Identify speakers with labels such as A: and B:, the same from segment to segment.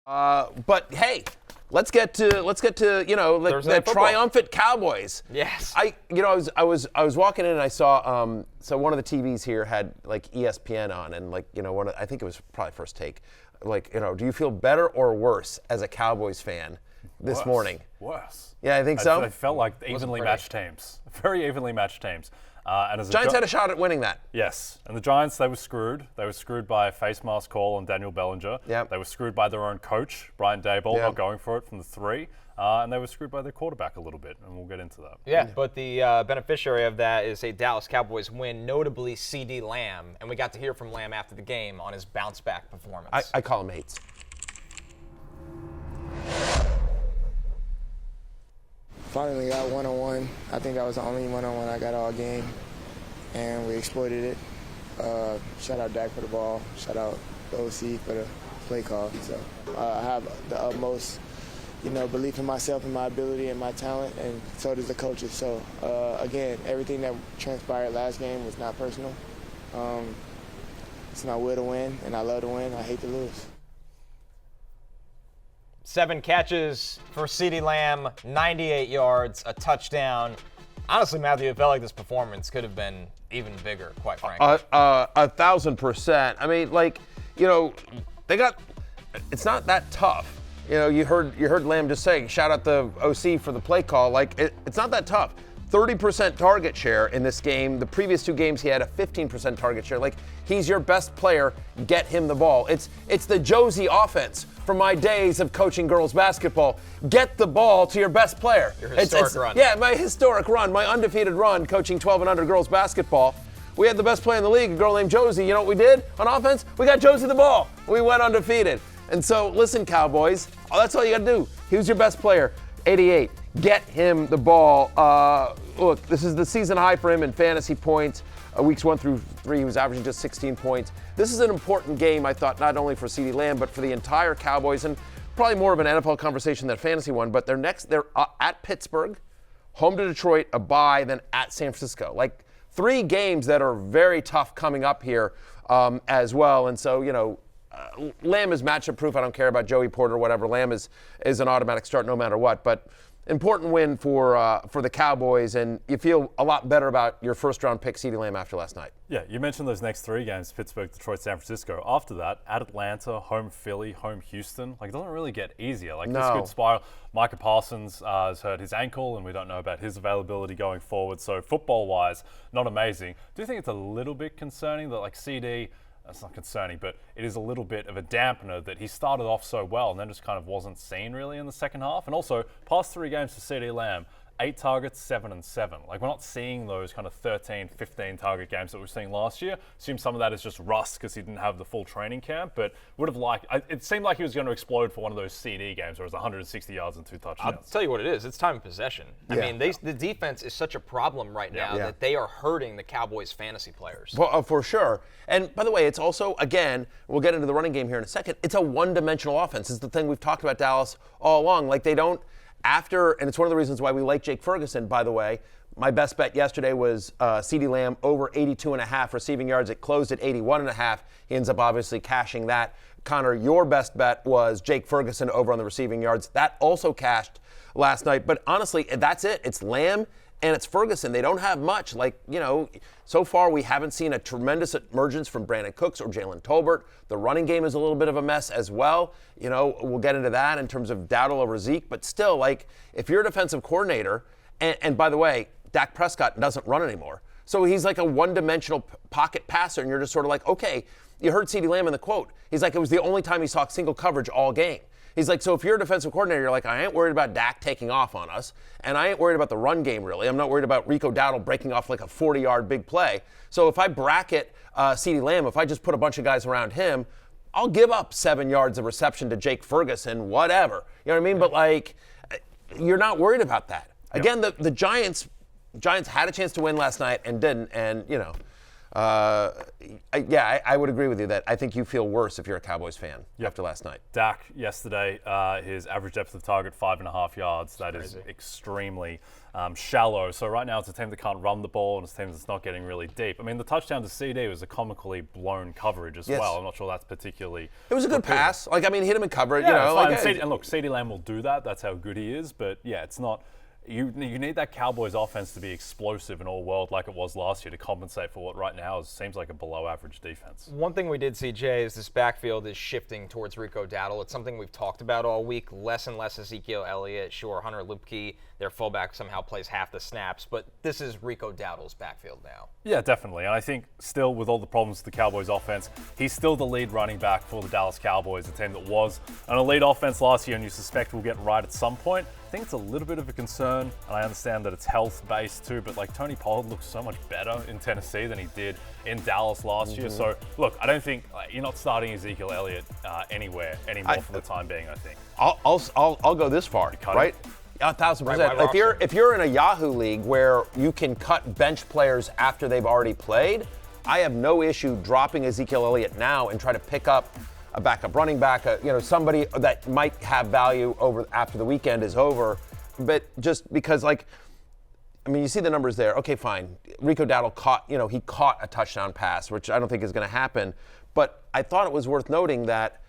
A: But hey, let's get to the triumphant Cowboys.
B: Yes.
A: I was walking in and I saw so one of the TVs here had like ESPN on and I think it was probably First Take. Do you feel better or worse as a Cowboys fan this morning?
C: Worse.
A: Yeah, I think so.
C: It felt like evenly matched teams, very evenly matched teams. And as
A: Giants had a shot at winning that.
C: Yes, and the Giants, they were screwed. They were screwed by a face mask call on Daniel Bellinger.
A: Yep.
C: They were screwed by their own coach, Brian Daboll, not going for it from the 3. And they were screwed by their quarterback a little bit, and we'll get into that.
B: Yeah, but the beneficiary of that is a Dallas Cowboys win, notably CeeDee Lamb. And we got to hear from Lamb after the game on his bounce-back performance.
A: I call him Mates.
D: Finally got one-on-one. I think that was the only one-on-one I got all game, and we exploited it. Shout out Dak for the ball. Shout out the OC for the play call. So I have the utmost, belief in myself and my ability and my talent, and so does the coaches. So again, everything that transpired last game was not personal. It's my will to win, and I love to win. I hate to lose.
B: 7 catches for CeeDee Lamb, 98 yards, a touchdown. Honestly, Matthew, it felt like this performance could have been even bigger, quite frankly.
A: 1,000%. I mean, they got. It's not that tough. You heard Lamb just say, shout out the OC for the play call. It's not that tough. 30% target share in this game. The previous 2 games, he had a 15% target share. He's your best player. Get him the ball. It's the Josie offense from my days of coaching girls basketball. Get the ball to your best player.
B: Your historic run.
A: Yeah, my historic run, my undefeated run coaching 12 and under girls basketball. We had the best player in the league, a girl named Josie. You know what we did on offense? We got Josie the ball. We went undefeated. And so, listen, Cowboys, that's all you got to do. He was your best player. 88. Get him the ball. Look, this is the season high for him in fantasy points. Weeks 1 through 3, he was averaging just 16 points. This is an important game, I thought, not only for CeeDee Lamb, but for the entire Cowboys, and probably more of an NFL conversation than a fantasy one. But they're at Pittsburgh, home to Detroit, a bye, then at San Francisco. 3 games that are very tough coming up here as well. And so, Lamb is matchup proof. I don't care about Joey Porter or whatever. Lamb is an automatic start no matter what. But important win for the Cowboys, and you feel a lot better about your first-round pick, CeeDee Lamb, after last night.
C: Yeah, you mentioned those next 3 games, Pittsburgh, Detroit, San Francisco. After that, at Atlanta, home Philly, home Houston. It doesn't really get easier. This could spiral. Micah Parsons has hurt his ankle, and we don't know about his availability going forward. So football-wise, not amazing. Do you think it's a little bit concerning that CeeDee, that's not concerning, but it is a little bit of a dampener that he started off so well and then just kind of wasn't seen really in the second half? And also, past 3 games for CeeDee Lamb, 8 targets, 7 and 7. We're not seeing those kind of 13, 15 target games that we were seeing last year. Assume some of that is just rust because he didn't have the full training camp, but it seemed like he was going to explode for one of those CD games where it was 160 yards and 2 touchdowns.
B: I'll tell you what it is. It's time of possession.
A: Yeah.
B: I mean, the defense is such a problem right now that they are hurting the Cowboys fantasy players.
A: Well, for sure. And by the way, it's also, again, we'll get into the running game here in a second, it's a one-dimensional offense. It's the thing we've talked about Dallas all along. They don't, and it's one of the reasons why we like Jake Ferguson, by the way. My best bet yesterday was CeeDee Lamb over 82.5 receiving yards. It closed at 81.5. He ends up obviously cashing that. Connor, your best bet was Jake Ferguson over on the receiving yards. That also cashed last night. But honestly, that's it. It's Lamb and it's Ferguson. They don't have much. So far we haven't seen a tremendous emergence from Brandon Cooks or Jalen Tolbert. The running game is a little bit of a mess as well. We'll get into that in terms of Dowdle over Zeke. But still, if you're a defensive coordinator, and by the way, Dak Prescott doesn't run anymore. So he's like a one-dimensional pocket passer, and you're just sort of okay, you heard CeeDee Lamb in the quote. He's it was the only time he saw single coverage all game. He's so if you're a defensive coordinator, you're I ain't worried about Dak taking off on us, and I ain't worried about the run game, really. I'm not worried about Rico Dowdle breaking off a 40-yard big play. So if I bracket CeeDee Lamb, if I just put a bunch of guys around him, I'll give up 7 yards of reception to Jake Ferguson, whatever. You know what I mean? But, you're not worried about that. Again, the Giants had a chance to win last night and didn't, and, I would agree with you that I think you feel worse if you're a Cowboys fan after last night.
C: Dak yesterday, his average depth of target 5.5 yards. That is extremely shallow. So right now it's a team that can't run the ball and it's a team that's not getting really deep. I mean, the touchdown to CeeDee was a comically blown coverage as well. I'm not sure that's particularly.
A: It was a good pass. Like, I mean, hit him in coverage.
C: Yeah,
A: and
C: look, CeeDee Lamb will do that. That's how good he is. But yeah, it's not. You need that Cowboys offense to be explosive and all-world like it was last year to compensate for what right now seems like a below-average defense.
B: One thing we did see, Jay, is this backfield is shifting towards Rico Dowdle. It's something we've talked about all week. Less and less Ezekiel Elliott. Sure, Hunter Luepke, their fullback, somehow plays half the snaps. But this is Rico Dowdle's backfield now. Yeah,
C: definitely. And I think still with all the problems with the Cowboys offense, he's still the lead running back for the Dallas Cowboys, a team that was an elite offense last year and you suspect will get right at some point. I think it's a little bit of a concern, and I understand that it's health-based too, but like Tony Pollard looks so much better in Tennessee than he did in Dallas last year. So, look, I don't think you're not starting Ezekiel Elliott anywhere anymore for the time being, I think.
A: I'll go this far, right? 1,000%. If you're in a Yahoo league where you can cut bench players after they've already played, I have no issue dropping Ezekiel Elliott now and try to pick up a backup running back, somebody that might have value over after the weekend is over. But just because, you see the numbers there. Okay, fine. Rico Dowdle caught a touchdown pass, which I don't think is going to happen. But I thought it was worth noting that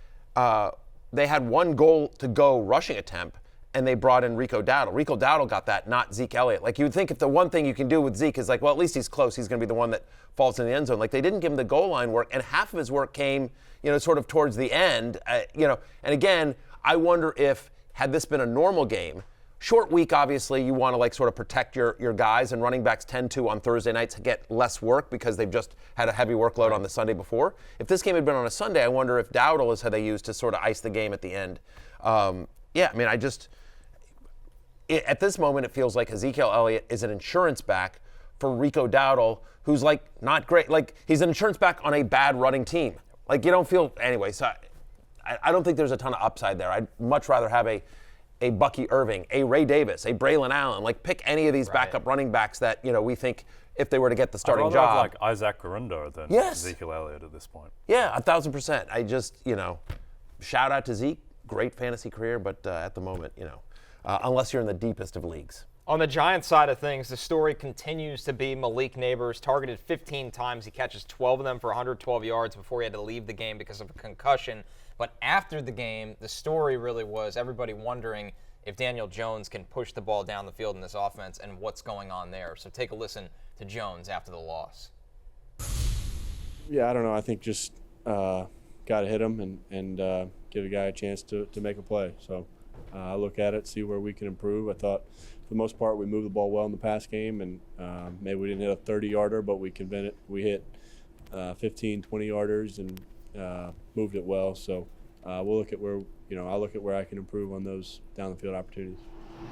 A: they had one goal to go rushing attempt, and they brought in Rico Dowdle. Rico Dowdle got that, not Zeke Elliott. Like, you would think if the one thing you can do with Zeke is at least he's close. He's going to be the one that falls in the end zone. Like, they didn't give him the goal line work, and half of his work came, sort of towards the end. And again, I wonder if, had this been a normal game, short week, obviously, you want to sort of protect your guys, and running backs tend to, on Thursday nights, get less work because they've just had a heavy workload on the Sunday before. If this game had been on a Sunday, I wonder if Dowdle is how they used to sort of ice the game at the end. At this moment, it feels like Ezekiel Elliott is an insurance back for Rico Dowdle, who's not great. He's an insurance back on a bad running team. You don't feel anyway. So I don't think there's a ton of upside there. I'd much rather have a Bucky Irving, a Ray Davis, a Braylon Allen. Pick any of these backup running backs that we think if they were to get the starting job.
C: I'd rather have Isaac Guerrero than Ezekiel Elliott at this point.
A: Yeah, 1,000%. I just shout out to Zeke, great fantasy career, but at the moment unless you're in the deepest of leagues.
B: On the Giants side of things, the story continues to be Malik Neighbors, targeted 15 times. He catches 12 of them for 112 yards before he had to leave the game because of a concussion. But after the game, the story really was everybody wondering if Daniel Jones can push the ball down the field in this offense and what's going on there. So take a listen to Jones after the loss.
E: Yeah, I don't know. I think just got to hit him and give a guy a chance to make a play. So I look at it, see where we can improve. I thought for the most part we moved the ball well in the pass game, and maybe we didn't hit a 30-yarder, but we hit 15, 20-yarders and moved it well. So we'll look at where I'll look at where I can improve on those down the field opportunities.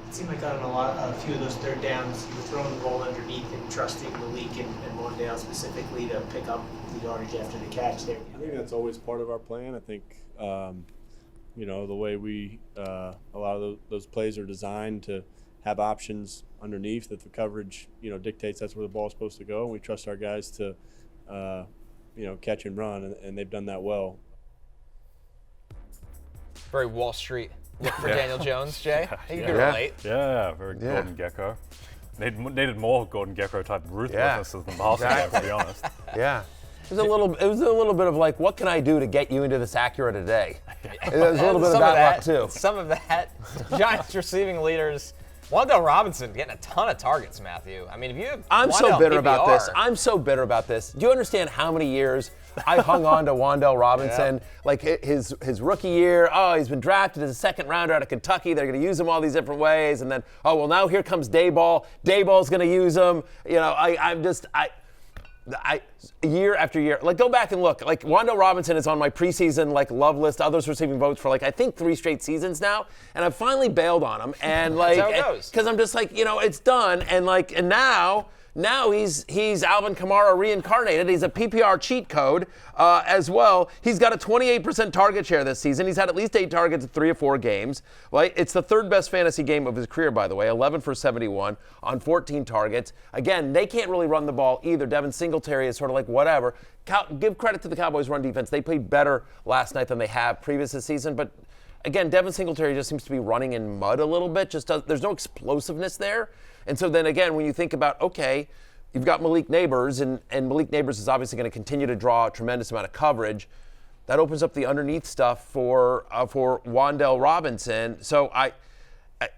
F: It seemed like on a few of those third downs, you were throwing the ball underneath and trusting Malik and Mondale specifically to pick up the yardage after the catch there.
E: I think that's always part of our plan. I think the way we a lot of those plays are designed to have options underneath that the coverage dictates that's where the ball is supposed to go, and we trust our guys to catch and run, and they've done that well.
B: Very Wall Street look for Daniel Jones, Jay. You can relate.
C: Yeah, very Gordon Gecko. Needed more Gordon Gecko type ruthlessness than the passing game, to be honest.
A: Yeah. It was a little bit of what can I do to get you into this Acura today? It was a little bit of that luck too.
B: Some of that. Giants receiving leaders. Wan'Dale Robinson getting a ton of targets, Matthew. I mean, if you
A: I'm so bitter about this. I'm so bitter about this. Do you understand how many years I hung on to Wan'Dale Robinson? His rookie year, he's been drafted as a second rounder out of Kentucky. They're going to use him all these different ways. And then, now here comes Dayball. Dayball's going to use him. Year after year, go back and look. Wan'Dale Robinson is on my preseason love list. Others receiving votes for I think 3 straight seasons now, and I've finally bailed on him. And
B: That's how it goes.
A: because I'm just it's done. And now Now he's Alvin Kamara reincarnated. He's a PPR cheat code as well. He's got a 28% target share this season. He's had at least 8 targets in 3 or 4 games. Right? It's the 3rd best fantasy game of his career, by the way. 11 for 71 on 14 targets. Again, they can't really run the ball either. Devin Singletary is sort of like whatever. Give credit to the Cowboys' run defense. They played better last night than they have previous this season, but again, Devin Singletary just seems to be running in mud a little bit. There's no explosiveness there. And so then again, when you think about, okay, you've got Malik Neighbors, and Malik Neighbors is obviously going to continue to draw a tremendous amount of coverage. That opens up the underneath stuff for Wan'Dale Robinson. So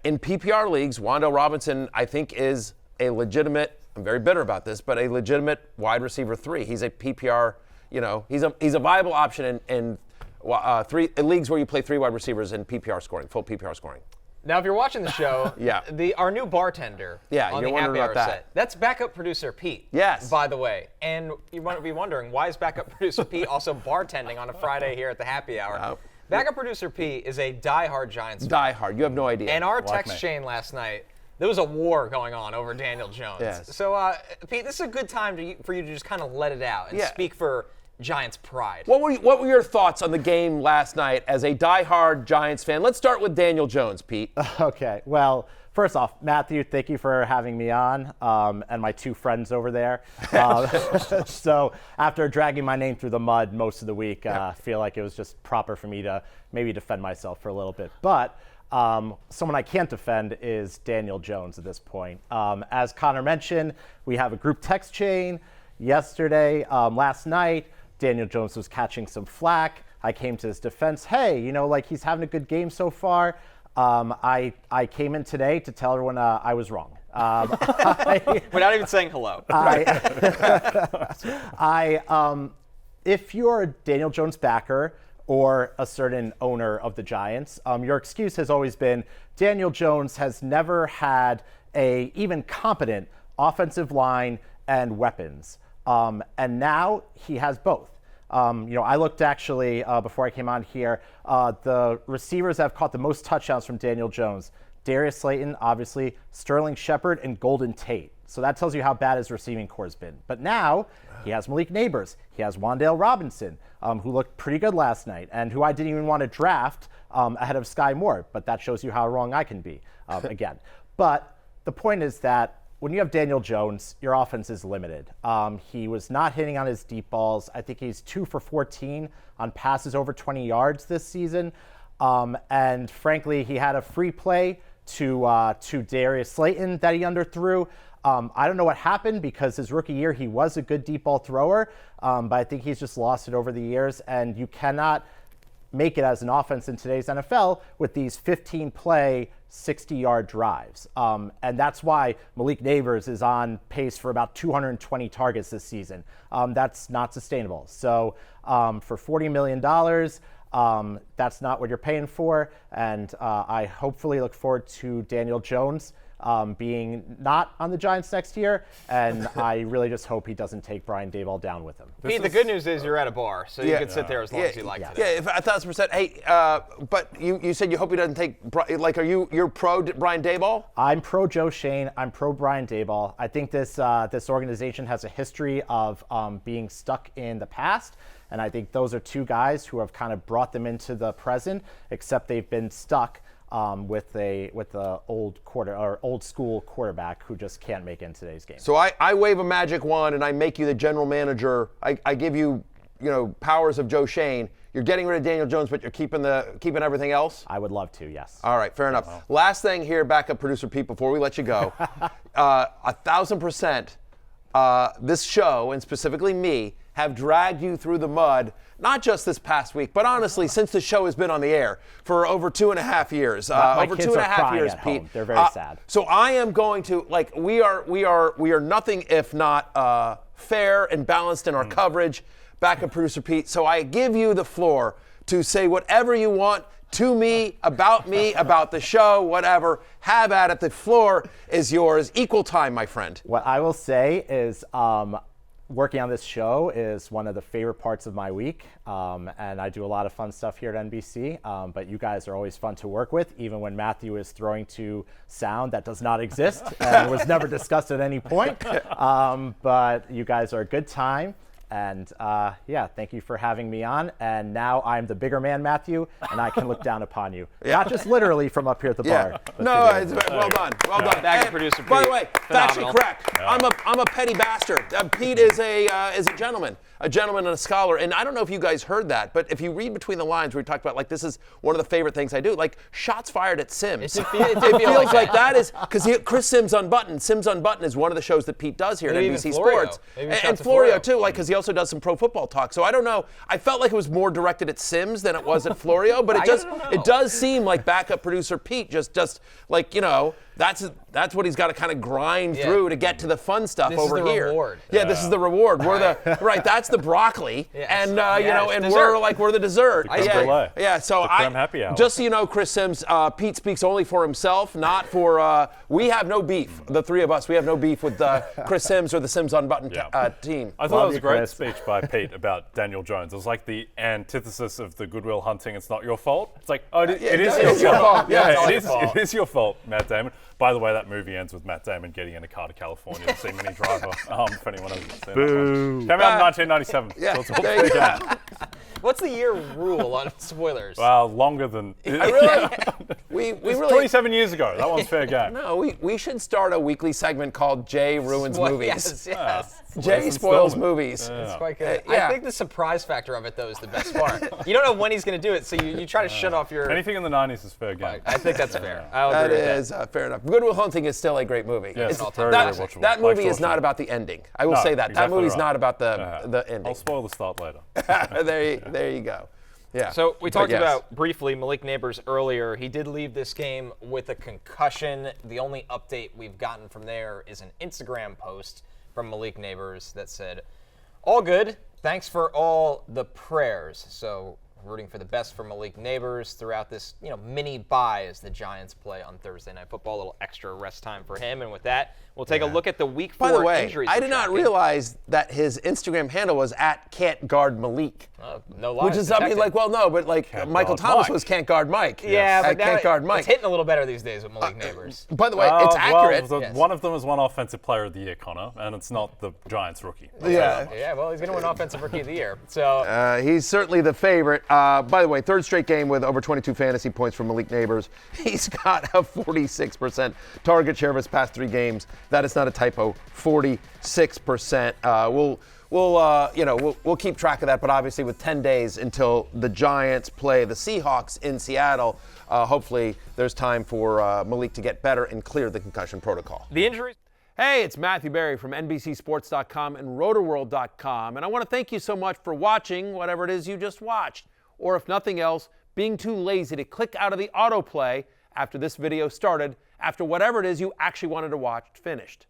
A: in PPR leagues, Wan'Dale Robinson, I think, is a legitimate, I'm very bitter about this, but a legitimate wide receiver 3. He's a PPR, he's a viable option in leagues where you play 3 wide receivers in PPR scoring, full PPR scoring.
B: Now, if you're watching the show, our new bartender on the happy hour set, that's backup producer Pete.
A: Yes.
B: By the way. And you might be wondering, why is backup producer Pete also bartending on a Friday here at the happy hour? Backup producer Pete is a diehard Giants fan.
A: Diehard. You have no idea.
B: And our text chain last night, there was a war going on over Daniel Jones.
A: Yes.
B: So, Pete, this is a good time for you to just kind of let it out and speak for Giants pride.
A: What were your thoughts on the game last night as a diehard Giants fan? Let's start with Daniel Jones, Pete.
G: Okay. Well, first off, Matthew, thank you for having me on, and my 2 friends over there. So after dragging my name through the mud most of the week, I feel like it was just proper for me to maybe defend myself for a little bit. But someone I can't defend is Daniel Jones at this point. As Connor mentioned, we have a group text chain. Yesterday, last night, Daniel Jones was catching some flack. I came to his defense. Hey, he's having a good game so far. I came in today to tell everyone I was wrong.
B: Without even saying hello.
G: If you're a Daniel Jones backer or a certain owner of the Giants, your excuse has always been Daniel Jones has never had a even competent offensive line and weapons. And now he has both. I looked actually before I came on here. The receivers that have caught the most touchdowns from Daniel Jones: Darius Slayton, obviously, Sterling Shepard, and Golden Tate. So that tells you how bad his receiving core has been. But now he has Malik Neighbors. He has Wan'Dale Robinson, who looked pretty good last night, and who I didn't even want to draft ahead of Sky Moore. But that shows you how wrong I can be again. But the point is that when you have Daniel Jones, your offense is limited. He was not hitting on his deep balls. I think he's 2 for 14 on passes over 20 yards this season. And frankly, he had a free play to Darius Slayton that he underthrew. I don't know what happened because his rookie year, he was a good deep ball thrower. But I think he's just lost it over the years. And you cannot make it as an offense in today's NFL with these 15-play, 60-yard drives. And that's why Malik Neighbors is on pace for about 220 targets this season. That's not sustainable. So for $40 million, that's not what you're paying for. And I hopefully look forward to Daniel Jones being not on the Giants next year, and I really just hope he doesn't take Brian Daboll down with him.
B: Pete, the good news is you're at a bar, so you can sit there as long as you like today.
A: Yeah, 1,000%. Hey, but you said you hope he doesn't take, you're pro Brian Daboll?
G: I'm pro Joe Shane. I'm pro Brian Daboll. I think this organization has a history of being stuck in the past, and I think those are 2 guys who have kind of brought them into the present, except they've been stuck with the old school quarterback who just can't make it in today's game.
A: So I wave a magic wand and I make you the general manager. I give you powers of Joe Shane. You're getting rid of Daniel Jones, but you're keeping everything else?
G: I would love to, yes.
A: All right, fair enough. Wow. Last thing here, backup producer Pete, before we let you go. 1,000%, this show, and specifically me, have dragged you through the mud, not just this past week, but honestly, since the show has been on the air for over 2.5 years.
G: My
A: over
G: kids
A: 2.5 years,
G: at
A: Pete.
G: Home. They're very sad.
A: So I am going to, we are nothing if not fair and balanced in our coverage, backup producer Pete. So I give you the floor to say whatever you want to me, about the show, whatever. Have at it. The floor is yours. Equal time, my friend.
G: What I will say is working on this show is one of the favorite parts of my week, and I do a lot of fun stuff here at NBC, but you guys are always fun to work with, even when Matthew is throwing to sound that does not exist and was never discussed at any point. But you guys are a good time. And yeah, thank you for having me on. And now I'm the bigger man, Matthew, and I can look down upon you. Not just literally from up here at the bar.
A: No, it's, well done. Well done.
B: Back to producer Pete.
A: By the way,
B: Phenomenal.
A: factually correct. Yeah. I'm a petty bastard. Pete is a gentleman and a scholar. And I don't know if you guys heard that, but if you read between the lines, we talked about, like, this is one of the favorite things I do. Like, shots fired at Sims.
B: It
A: feels like that is, because Cris Sims Unbuttoned. Sims Unbuttoned is one of the shows that Pete does here at NBC Sports. And Florio, too, like, because he also does some pro football talk. So I don't know. I felt like it was more directed at Sims than it was at Florio, but it does seem like backup producer Pete just like, you know, that's what he's got to kind of grind through to get to the fun stuff over here.
B: This is the reward.
A: Yeah, this is the reward. We're the right. That's the broccoli, and you know, and
B: dessert.
A: we're the dessert. Yeah. So
C: happy hour.
A: Just so you know, Cris Sims, Pete speaks only for himself, not for. We have no beef. The three of us, we have no beef with Cris Sims or the Sims Unbuttoned team.
C: I thought it was a great speech by Pete about Daniel Jones. It was like the antithesis of the Goodwill Hunting. It's not your fault. It's like, oh, it is your fault. Yeah, it is your fault, Matt Damon. By the way, that movie ends with Matt Damon getting in a car to California to see Minnie Driver. If anyone hasn't seen that. Came out in 1997.
A: Yeah,
C: so it's
A: there you go.
B: What's the year rule on spoilers?
C: Well, longer than.
A: We really
C: 27 years ago. That one's fair game.
A: No, we should start a weekly segment called Jay Ruins Movies.
B: Yes.
A: Jay spoils movies.
B: It's quite good. I think the surprise factor of it, though, is the best part. You don't know when he's going to do it, so you try to shut off your.
C: Anything in the 90s is fair game.
B: I think that's fair. I'll
A: That
B: agree with
A: is fair enough. Goodwill Hunting is still a great movie.
C: Yes,
A: It's-
C: very,
A: that,
C: very watchable.
A: that movie
C: Like
A: is not
C: Shawshank.
A: about the ending. I will
C: No,
A: say that. That
C: exactly
A: movie's
C: right.
A: not about the ending.
C: I'll spoil the start later.
A: there you go. Yeah.
B: So we talked
A: yes.
B: about briefly Malik Neighbors earlier. He did leave this game with a concussion. The only update we've gotten from there is an Instagram post from Malik Neighbors that said, "All good. Thanks for all the prayers." So rooting for the best for Malik Neighbors throughout this, mini bye as the Giants play on Thursday Night Football. A little extra rest time for him. And with that, we'll take a look at the Week 4
A: By the way,
B: injuries.
A: I did not realize that his Instagram handle was @Can'tGuardMalik.
B: No lies
A: Which is something
B: detected.
A: like, well, no, but like Michael
C: Guard
A: Thomas
C: Mike.
A: was Can't Guard Mike.
B: Yeah, but now
A: Can't Guard Mike.
B: it's hitting a little better these days with Malik Neighbors.
A: By the way, it's accurate.
C: Well, one of them is one Offensive Player of the Year, Connor, and it's not the Giants rookie.
B: Yeah, well, he's going to win Offensive Rookie of the Year. So
A: He's certainly the favorite. By the way, third straight game with over 22 fantasy points from Malik Neighbors. He's got a 46% target share of his past 3 games. That is not a typo. 46%. We'll keep track of that. But obviously, with 10 days until the Giants play the Seahawks in Seattle, hopefully there's time for Malik to get better and clear the concussion protocol.
B: the injuries.
A: Hey, it's Matthew Berry from NBCSports.com and RotorWorld.com, and I want to thank you so much for watching whatever it is you just watched, or if nothing else, being too lazy to click out of the autoplay after this video started, after whatever it is you actually wanted to watch finished.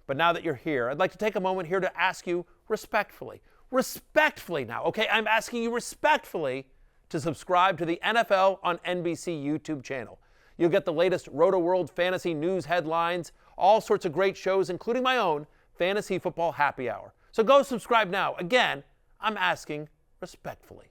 A: But now that you're here, I'd like to take a moment here to ask you respectfully now, okay? I'm asking you respectfully to subscribe to the NFL on NBC YouTube channel. You'll get the latest Roto-World fantasy news headlines, all sorts of great shows, including my own Fantasy Football Happy Hour. So go subscribe now. Again, I'm asking respectfully.